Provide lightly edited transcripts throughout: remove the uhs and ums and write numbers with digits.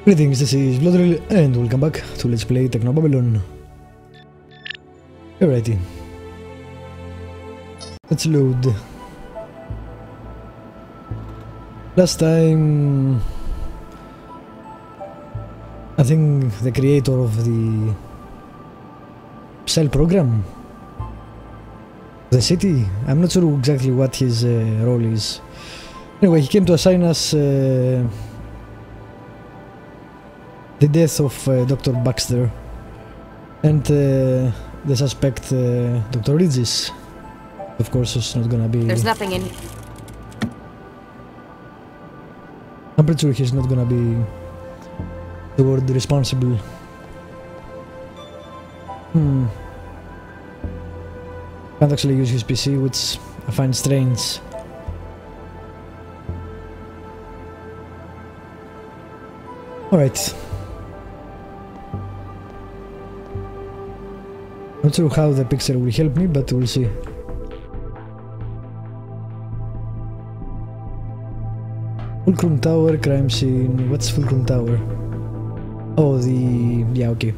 Greetings, this is Bloodrill and welcome back to Let's Play Technobabylon. Alrighty. Let's load. Last time, I think the creator of the cell program, the city, I'm not sure exactly what his role is. Anyway, he came to assign us the death of Dr. Baxter and the suspect, Dr. Regis. Of course, it's not gonna be... There's nothing in... I'm pretty sure he's not gonna be the word responsible. Can't actually use his PC, which I find strange. Alright. Not sure how the picture will help me, but we'll see. Fulcrum Tower, crime scene. What's Fulcrum Tower? Oh, the... yeah, okay.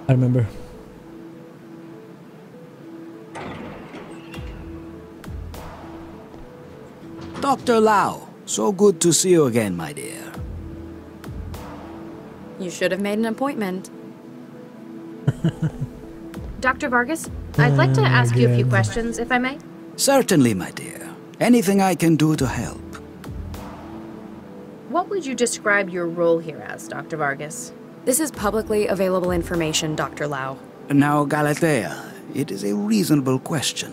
I remember. Dr. Lau, so good to see you again, my dear. You should have made an appointment. Dr. Vargas, I'd like to ask you a few questions, if I may. Certainly, my dear. Anything I can do to help. What would you describe your role here as, Dr. Vargas? This is publicly available information, Dr. Lau. Now, Galatea, it is a reasonable question.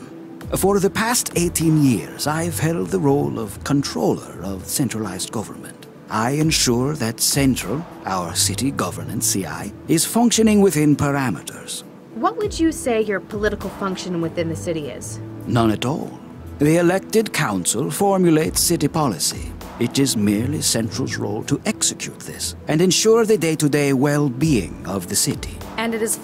For the past 18 years, I've held the role of controller of centralized government. I ensure that Central, our city governance CI, is functioning within parameters. What would you say your political function within the city is? None at all. The elected council formulates city policy. It is merely Central's role to execute this and ensure the day-to-day well-being of the city. And it is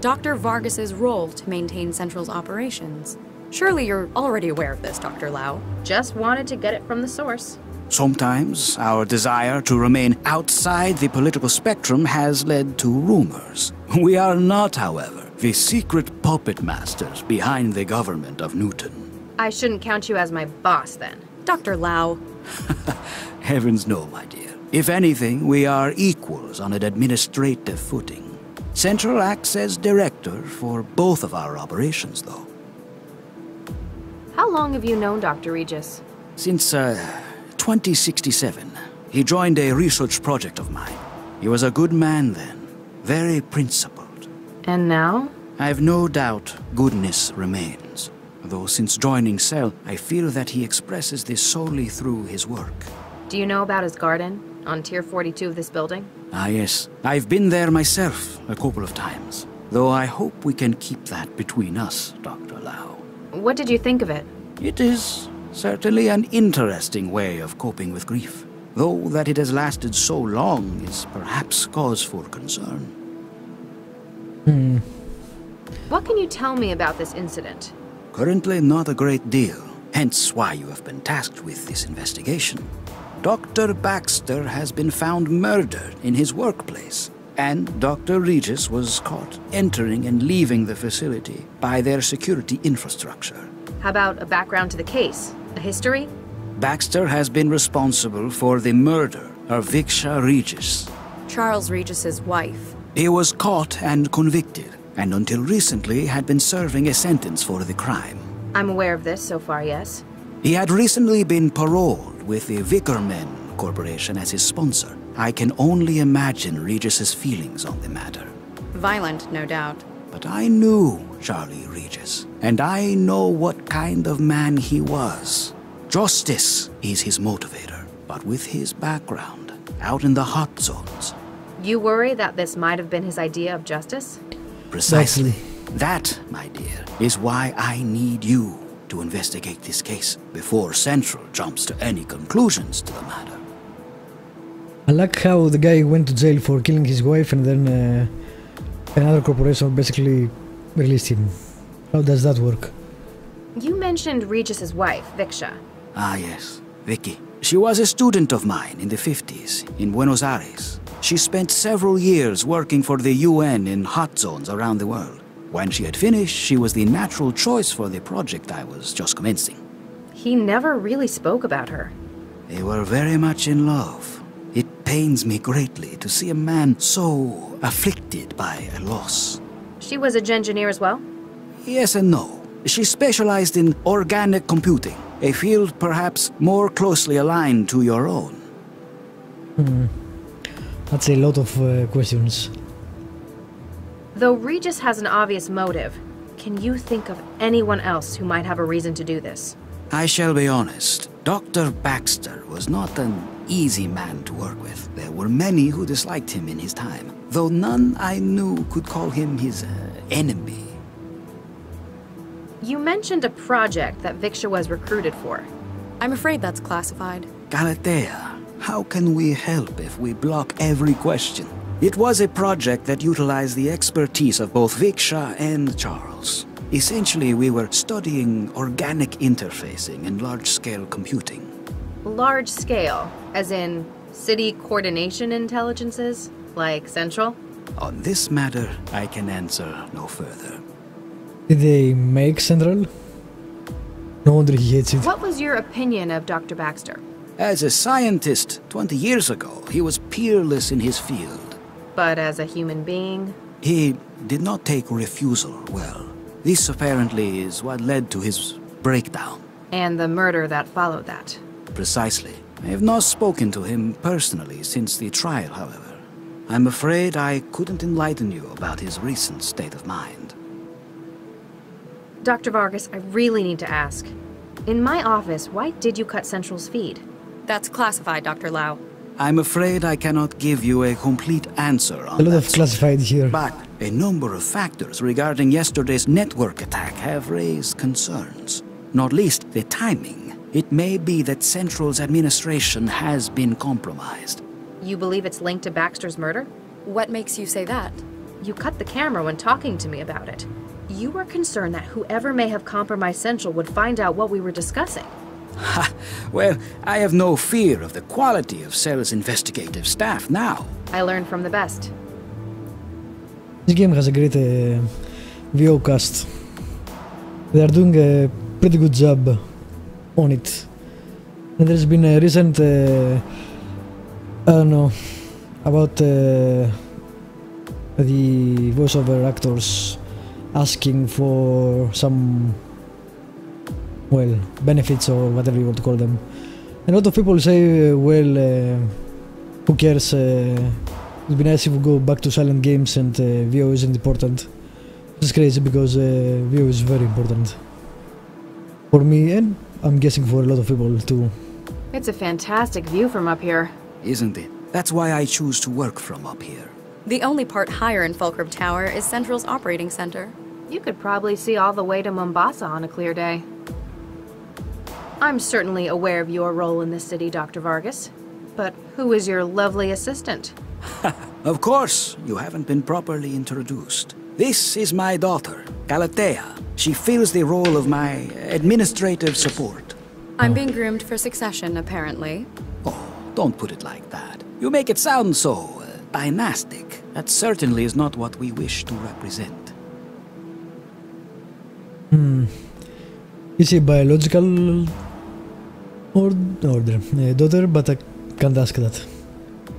Dr. Vargas's role to maintain Central's operations. Surely you're already aware of this, Dr. Lau. Just wanted to get it from the source. Sometimes our desire to remain outside the political spectrum has led to rumors. We are not, however, the secret puppet masters behind the government of Newton. I shouldn't count you as my boss, then. Dr. Lau. Heavens no, my dear. If anything, we are equals on an administrative footing. Central acts as director for both of our operations, though. How long have you known Dr. Regis? Since, 2067. He joined a research project of mine. He was a good man then, very principled. And now? I've no doubt goodness remains. Though since joining Cell, I feel that he expresses this solely through his work. Do you know about his garden on Tier 42 of this building? Ah, yes. I've been there myself a couple of times. Though I hope we can keep that between us, Dr. Lau. What did you think of it? It is certainly an interesting way of coping with grief. Though that it has lasted so long is perhaps cause for concern. What can you tell me about this incident? Currently not a great deal, hence why you have been tasked with this investigation. Dr. Baxter has been found murdered in his workplace, and Dr. Regis was caught entering and leaving the facility by their security infrastructure. How about a background to the case? A history? Baxter has been responsible for the murder of Viksha Regis, Charles Regis's wife. He was caught and convicted, and until recently had been serving a sentence for the crime. I'm aware of this so far, yes. He had recently been paroled with the Vickerman Corporation as his sponsor. I can only imagine Regis's feelings on the matter. Violent, no doubt. But I knew Charlie Regis, and I know what kind of man he was. Justice is his motivator, but with his background, out in the hot zones. You worry that this might have been his idea of justice? Precisely. That, my dear, is why I need you to investigate this case before Central jumps to any conclusions to the matter. I like how the guy went to jail for killing his wife and then another corporation basically released him. How does that work? You mentioned Regis's wife, Viksha. Ah, yes. Vicky. She was a student of mine in the 50s in Buenos Aires. She spent several years working for the UN in hot zones around the world. When she had finished, she was the natural choice for the project I was just commencing. He never really spoke about her. They were very much in love. It pains me greatly to see a man so afflicted by a loss. She was a engineer as well? Yes and no. She specialized in organic computing, a field perhaps more closely aligned to your own. That's a lot of questions. Though Regis has an obvious motive, can you think of anyone else who might have a reason to do this? I shall be honest. Dr. Baxter was not an easy man to work with. There were many who disliked him in his time, though none I knew could call him his enemy. You mentioned a project that Viksha was recruited for. I'm afraid that's classified. Galatea, how can we help if we block every question? It was a project that utilized the expertise of both Viksha and Charles. Essentially, we were studying organic interfacing and large-scale computing. Large scale, as in city coordination intelligences, like Central? On this matter, I can answer no further. Did they make Central? No wonder he hates it. What was your opinion of Dr. Baxter? As a scientist, 20 years ago, he was peerless in his field. But as a human being? He did not take refusal well. This apparently is what led to his breakdown. And the murder that followed that. Precisely. I have not spoken to him personally since the trial, however. I'm afraid I couldn't enlighten you about his recent state of mind. Dr. Vargas, I really need to ask. In my office, why did you cut Central's feed? That's classified, Dr. Lau. I'm afraid I cannot give you a complete answer on A lot that of classified here. But a number of factors regarding yesterday's network attack have raised concerns. Not least the timing. It may be that Central's administration has been compromised. You believe it's linked to Baxter's murder? What makes you say that? You cut the camera when talking to me about it. You were concerned that whoever may have compromised Central would find out what we were discussing. Ha! Well, I have no fear of the quality of Cell's investigative staff now. I learned from the best. This game has a great VO cast. They are doing a pretty good job on it. And there's been a recent, I don't know, about the voiceover actors asking for some, well, benefits or whatever you want to call them. And a lot of people say, well, who cares, it'd be nice if we go back to silent games and VO isn't important. It's crazy because VO is very important. For me, and I'm guessing for a lot of people too. It's a fantastic view from up here. Isn't it? That's why I choose to work from up here. The only part higher in Fulcrum Tower is Central's operating center. You could probably see all the way to Mombasa on a clear day. I'm certainly aware of your role in this city, Dr. Vargas. But who is your lovely assistant? Of course, you haven't been properly introduced. This is my daughter, Galatea. She fills the role of my administrative support. I'm being groomed for succession, apparently. Oh, don't put it like that. You make it sound so dynastic. That certainly is not what we wish to represent. Is she biological daughter, but I can't ask that.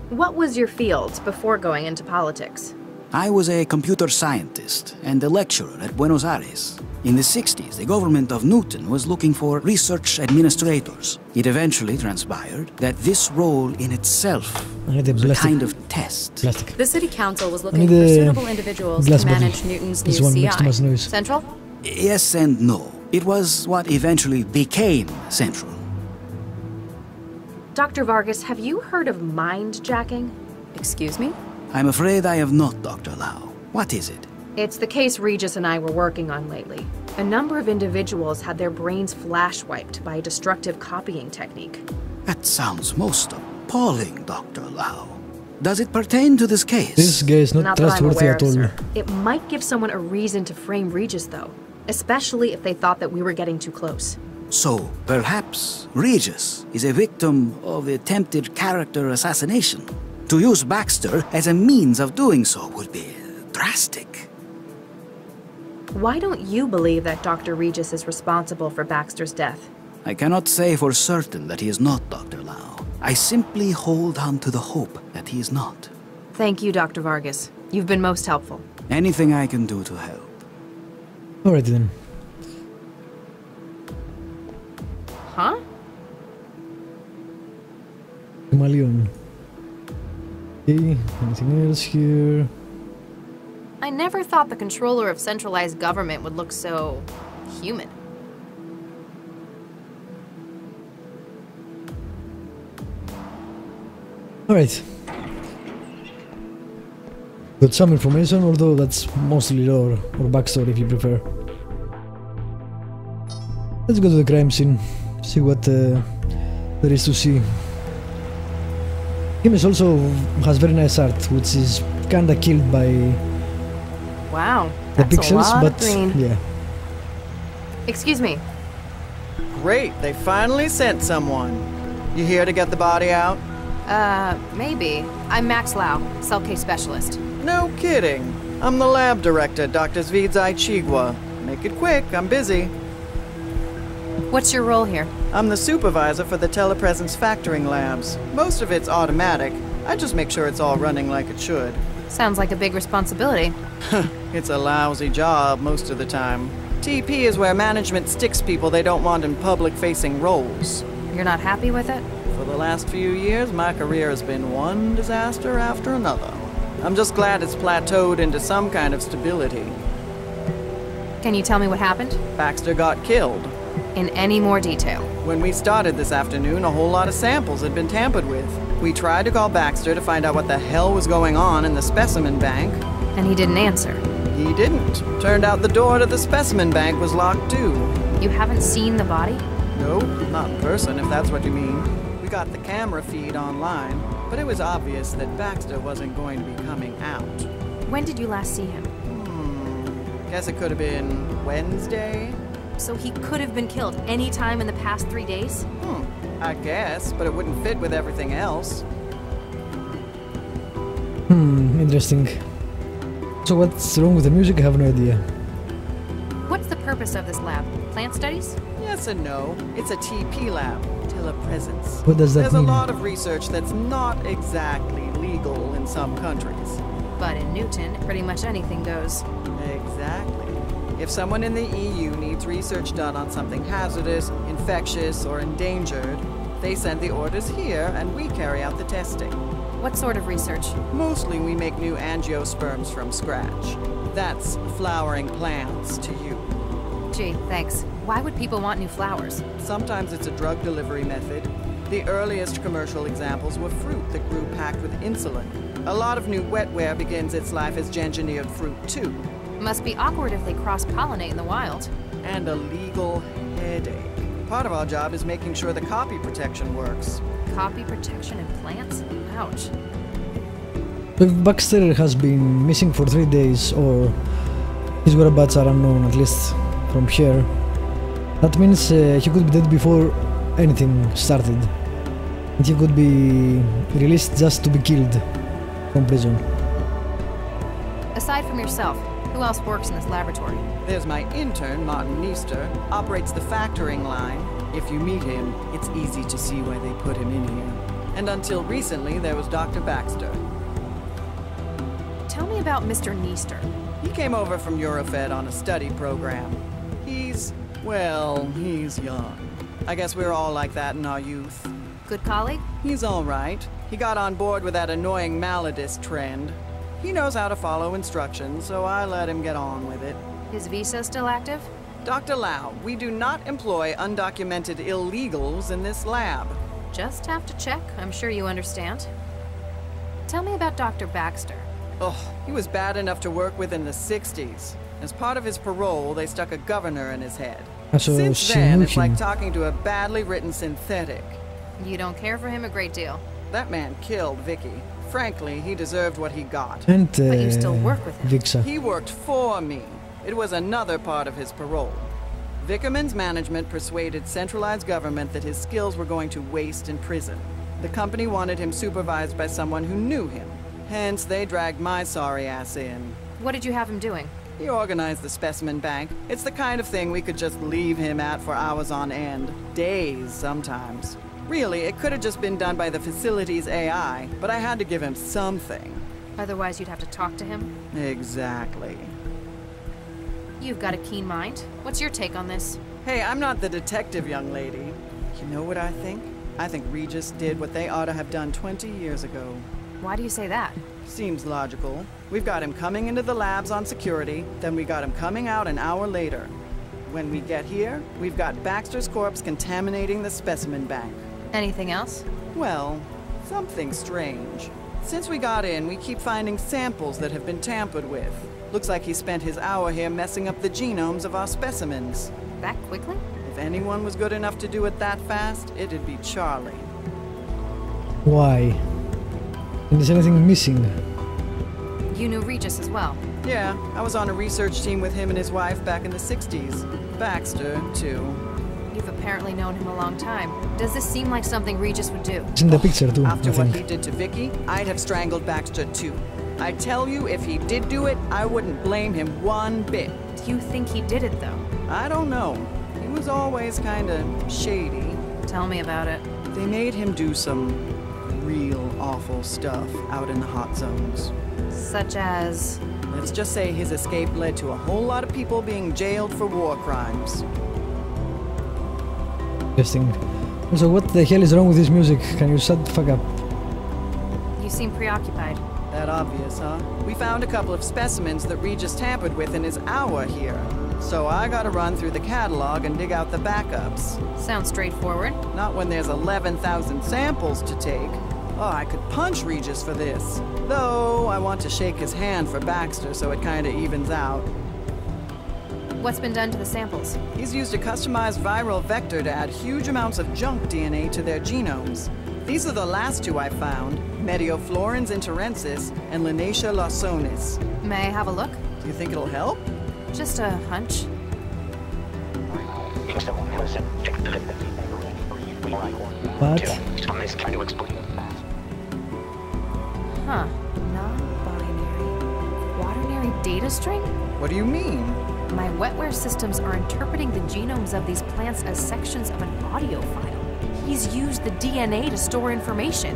What was your field before going into politics? I was a computer scientist and a lecturer at Buenos Aires. In the 60s, the government of Newton was looking for research administrators. It eventually transpired that this role in itself was a kind of test. The city council was looking for suitable individuals to manage Newton's new CI. Central? Yes and no. It was what eventually became Central. Dr. Vargas, have you heard of mindjacking? Excuse me? I'm afraid I have not, Dr. Lau. What is it? It's the case Regis and I were working on lately. A number of individuals had their brains flash-wiped by a destructive copying technique. That sounds most appalling, Dr. Lau. Does it pertain to this case? This guy is not trustworthy at all. Sir. It might give someone a reason to frame Regis, though. Especially if they thought that we were getting too close. So, perhaps Regis is a victim of attempted character assassination. To use Baxter as a means of doing so would be drastic. Why don't you believe that Dr. Regis is responsible for Baxter's death? I cannot say for certain that he is not Dr. Lau. I simply hold on to the hope that he is not. Thank you, Dr. Vargas. You've been most helpful. Anything I can do to help. Alright then. Huh? Chameleon. Okay, anything else here? I never thought the controller of centralized government would look so human. Alright. Got some information, although that's mostly lore or backstory if you prefer. Let's go to the crime scene, see what there is to see. Game also has very nice art, which is kinda killed by wow, the that's pixels, a lot but of green. Yeah. Excuse me. Great, they finally sent someone. You here to get the body out? Maybe. I'm Max Lau, cell case specialist. No kidding. I'm the lab director, Dr. Zvidzai Chigwa. Make it quick, I'm busy. What's your role here? I'm the supervisor for the telepresence factoring labs. Most of it's automatic. I just make sure it's all running like it should. Sounds like a big responsibility. It's a lousy job most of the time. TP is where management sticks people they don't want in public-facing roles. You're not happy with it? For the last few years, my career has been one disaster after another. I'm just glad it's plateaued into some kind of stability. Can you tell me what happened? Baxter got killed. In any more detail? When we started this afternoon, a whole lot of samples had been tampered with. We tried to call Baxter to find out what the hell was going on in the specimen bank. And he didn't answer? He didn't. Turned out the door to the specimen bank was locked too. You haven't seen the body? Nope, not in person if that's what you mean. We got the camera feed online, but it was obvious that Baxter wasn't going to be coming out. When did you last see him? Guess it could have been Wednesday? So he could have been killed any time in the past 3 days? I guess, but it wouldn't fit with everything else. Interesting. So what's wrong with the music? I have no idea. What's the purpose of this lab? Plant studies? Yes and no. It's a TP lab. Telepresence. What does that mean? mean? There's a lot of research that's not exactly legal in some countries. But in Newton, pretty much anything goes. Exactly. If someone in the EU needs research done on something hazardous, infectious, or endangered, they send the orders here and we carry out the testing. What sort of research? Mostly we make new angiosperms from scratch. That's flowering plants to you. Gee, thanks. Why would people want new flowers? Sometimes it's a drug delivery method. The earliest commercial examples were fruit that grew packed with insulin. A lot of new wetware begins its life as engineered fruit too. Must be awkward if they cross-pollinate in the wild. And a legal headache. Part of our job is making sure the copy protection works. Copy protection in plants? Ouch. If Baxter has been missing for 3 days, or his whereabouts are unknown, at least from here, that means he could be dead before anything started. And he could be released just to be killed from prison. Aside from yourself, who else works in this laboratory? There's my intern, Martin Neester, operates the factoring line. If you meet him, it's easy to see why they put him in here. And until recently, there was Dr. Baxter. Tell me about Mr. Neester. He came over from Eurofed on a study program. He's young. I guess we're all like that in our youth. Good colleague? He's all right. He got on board with that annoying Maladist trend. He knows how to follow instructions, so I let him get on with it. His visa still active? Dr. Lau, we do not employ undocumented illegals in this lab. Just have to check. I'm sure you understand. Tell me about Dr. Baxter. Oh, he was bad enough to work with in the 60s. As part of his parole, they stuck a governor in his head. So since then, it's like talking to a badly written synthetic. You don't care for him a great deal. That man killed Vicky. Frankly, he deserved what he got. And, but you still work with him. Vixa. He worked for me. It was another part of his parole. Vickerman's management persuaded centralized government that his skills were going to waste in prison. The company wanted him supervised by someone who knew him. Hence, they dragged my sorry ass in. What did you have him doing? He organized the specimen bank. It's the kind of thing we could just leave him at for hours on end. Days, sometimes. Really, it could have just been done by the facility's AI, but I had to give him something. Otherwise, you'd have to talk to him? Exactly. You've got a keen mind. What's your take on this? Hey, I'm not the detective, young lady. You know what I think? I think Regis did what they ought to have done 20 years ago. Why do you say that? Seems logical. We've got him coming into the labs on security, then we got him coming out an hour later. When we get here, we've got Baxter's corpse contaminating the specimen bank. Anything else? Well, something strange. Since we got in, we keep finding samples that have been tampered with. Looks like he spent his hour here messing up the genomes of our specimens. That quickly? If anyone was good enough to do it that fast, it'd be Charlie. Why? And is anything missing? You knew Regis as well? Yeah, I was on a research team with him and his wife back in the 60s. Baxter, too. You've apparently known him a long time. Does this seem like something Regis would do? It's in the picture too, After what he did to Vicky, I'd have strangled Baxter too. I tell you, if he did do it, I wouldn't blame him one bit. Do you think he did it, though? I don't know. He was always kinda shady. Tell me about it. They made him do some real awful stuff out in the hot zones. Such as? Let's just say his escape led to a whole lot of people being jailed for war crimes. Interesting. Also, what the hell is wrong with this music? Can you shut the fuck up? You seem preoccupied. That obvious, huh? We found a couple of specimens that Regis tampered with in his hour here. So I gotta run through the catalog and dig out the backups. Sounds straightforward. Not when there's 11,000 samples to take. Oh, I could punch Regis for this. Though, I want to shake his hand for Baxter so it kinda evens out. What's been done to the samples? He's used a customized viral vector to add huge amounts of junk DNA to their genomes. These are the last two I found, Medioflorens interensis and Linacia lawsonis. May I have a look? Do you think it'll help? Just a hunch. What? Huh. Non-binary. Quaternary data string? What do you mean? My wetware systems are interpreting the genomes of these plants as sections of an audio file. He's used the DNA to store information.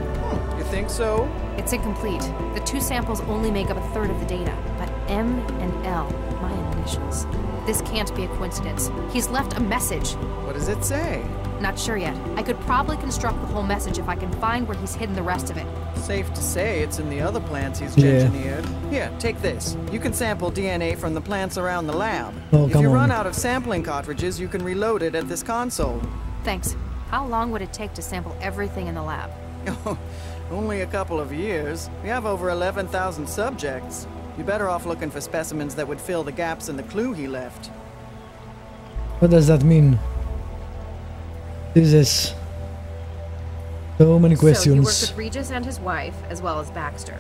You think so? It's incomplete. The two samples only make up a third of the data, but M and L, my initials. This can't be a coincidence. He's left a message. What does it say? Not sure yet. I could probably construct the whole message if I can find where he's hidden the rest of it. Safe to say it's in the other plants he's engineered. Here, take this. You can sample DNA from the plants around the lab. If you run out of sampling cartridges, you can reload it at this console. Thanks. How long would it take to sample everything in the lab? Only a couple of years. We have over 11,000 subjects. You're better off looking for specimens that would fill the gaps in the clue he left. What does that mean? Jesus. So many questions. So you worked with Regis and his wife, as well as Baxter.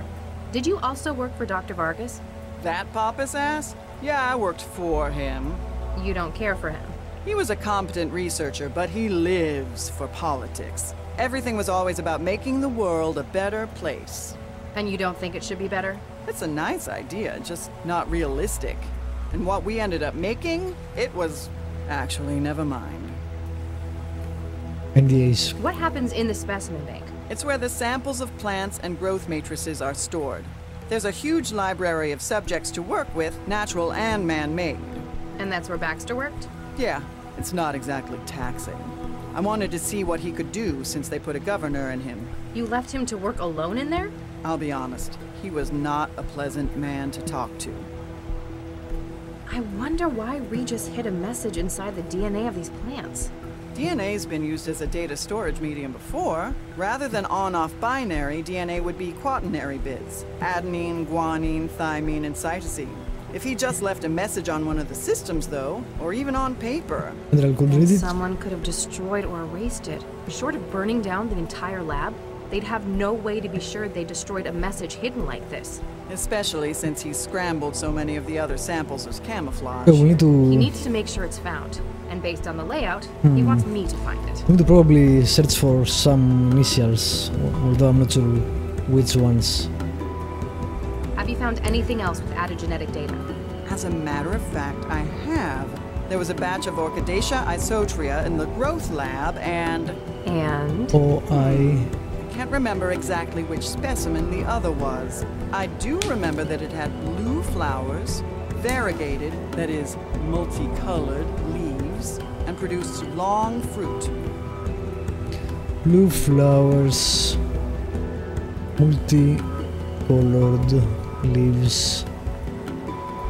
Did you also work for Dr. Vargas? That pompous ass? Yeah, I worked for him. You don't care for him? He was a competent researcher, but he lives for politics. Everything was always about making the world a better place. And you don't think it should be better? It's a nice idea, just not realistic. And what we ended up making, it was... actually, never mind. NDAs. What happens in the specimen bank? It's where the samples of plants and growth matrices are stored. There's a huge library of subjects to work with, natural and man-made. And that's where Baxter worked? Yeah, it's not exactly taxing. I wanted to see what he could do since they put a governor in him. You left him to work alone in there? I'll be honest, he was not a pleasant man to talk to. I wonder why Regis hid a message inside the DNA of these plants. DNA's been used as a data storage medium before. Rather than on-off binary, DNA would be quaternary bits. Adenine, guanine, thymine, and cytosine. If he just left a message on one of the systems, though, or even on paper... Then someone could have destroyed or erased it. Short of burning down the entire lab, they'd have no way to be sure they destroyed a message hidden like this. Especially since he scrambled so many of the other samples as camouflage. So we need to... He needs to make sure it's found. And based on the layout, he wants me to find it. I'm going to probably search for some initials, although I'm not sure which ones. Have you found anything else with added genetic data? As a matter of fact, I have. There was a batch of Orchidaceae isotria in the growth lab and... And? Oh, I can't remember exactly which specimen the other was. I do remember that it had blue flowers, variegated, that is, multicolored leaves, and produced long fruit. Blue flowers, multicolored leaves,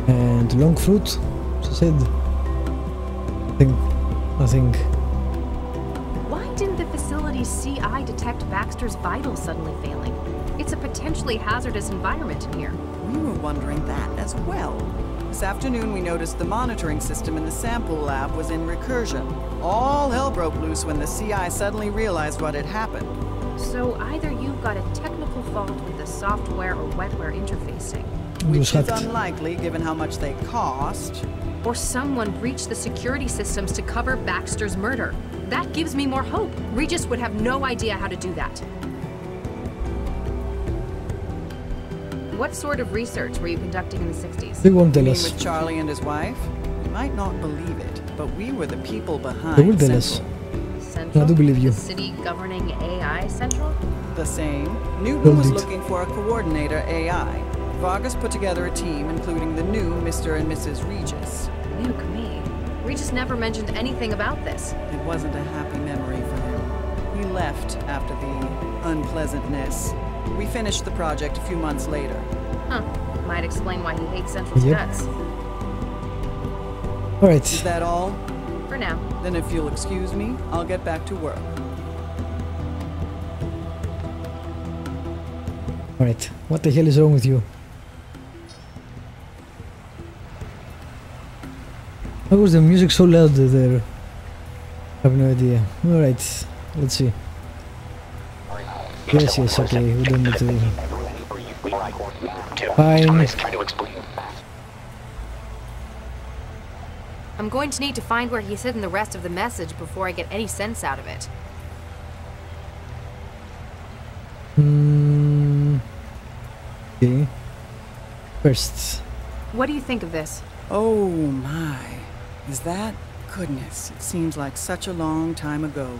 and long fruit, she said. I think. Why didn't the facility's CI detect Baxter's vitals suddenly failing? It's a potentially hazardous environment in here. We were wondering that as well. This afternoon we noticed the monitoring system in the sample lab was in recursion. All hell broke loose when the CI suddenly realized what had happened. So either you've got a technical fault with the software or wetware interfacing. Which is unlikely given how much they cost. Or someone breached the security systems to cover Baxter's murder. That gives me more hope. Regis would have no idea how to do that. What sort of research were you conducting in the 60s? They won't tell us. With Charlie and his wife? You might not believe it, but we were the people behind They will tell us. Central? I do believe you. The city governing AI Central? The same. Newton was looking for a coordinator AI. Vargas put together a team, including the new Mr. and Mrs. Regis. Nuke me. Regis never mentioned anything about this. It wasn't a happy memory for him. He left after the unpleasantness. We finished the project a few months later. Huh. Might explain why he hates Central's guts. Alright. Is that all? For now. Then if you'll excuse me, I'll get back to work. Alright. What the hell is wrong with you? Why was the music so loud there? I have no idea. Alright, let's see. Yes, okay, we don't need to... Fine. I'm going to need to find where he's hidden the rest of the message before I get any sense out of it. Okay. First. What do you think of this? Oh my. Is that? Goodness, it seems like such a long time ago.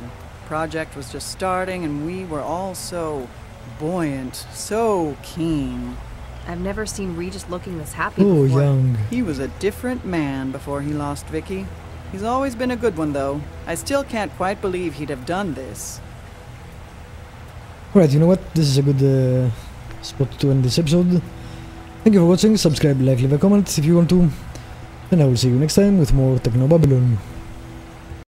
Project was just starting and we were all so buoyant, so keen. I've never seen Regis looking this happy before. Young. He was a different man before he lost Vicky. He's always been a good one though. I still can't quite believe he'd have done this. Alright, you know what? This is a good spot to end this episode. Thank you for watching, subscribe, like, leave a comment if you want to. And I will see you next time with more Technobabylon.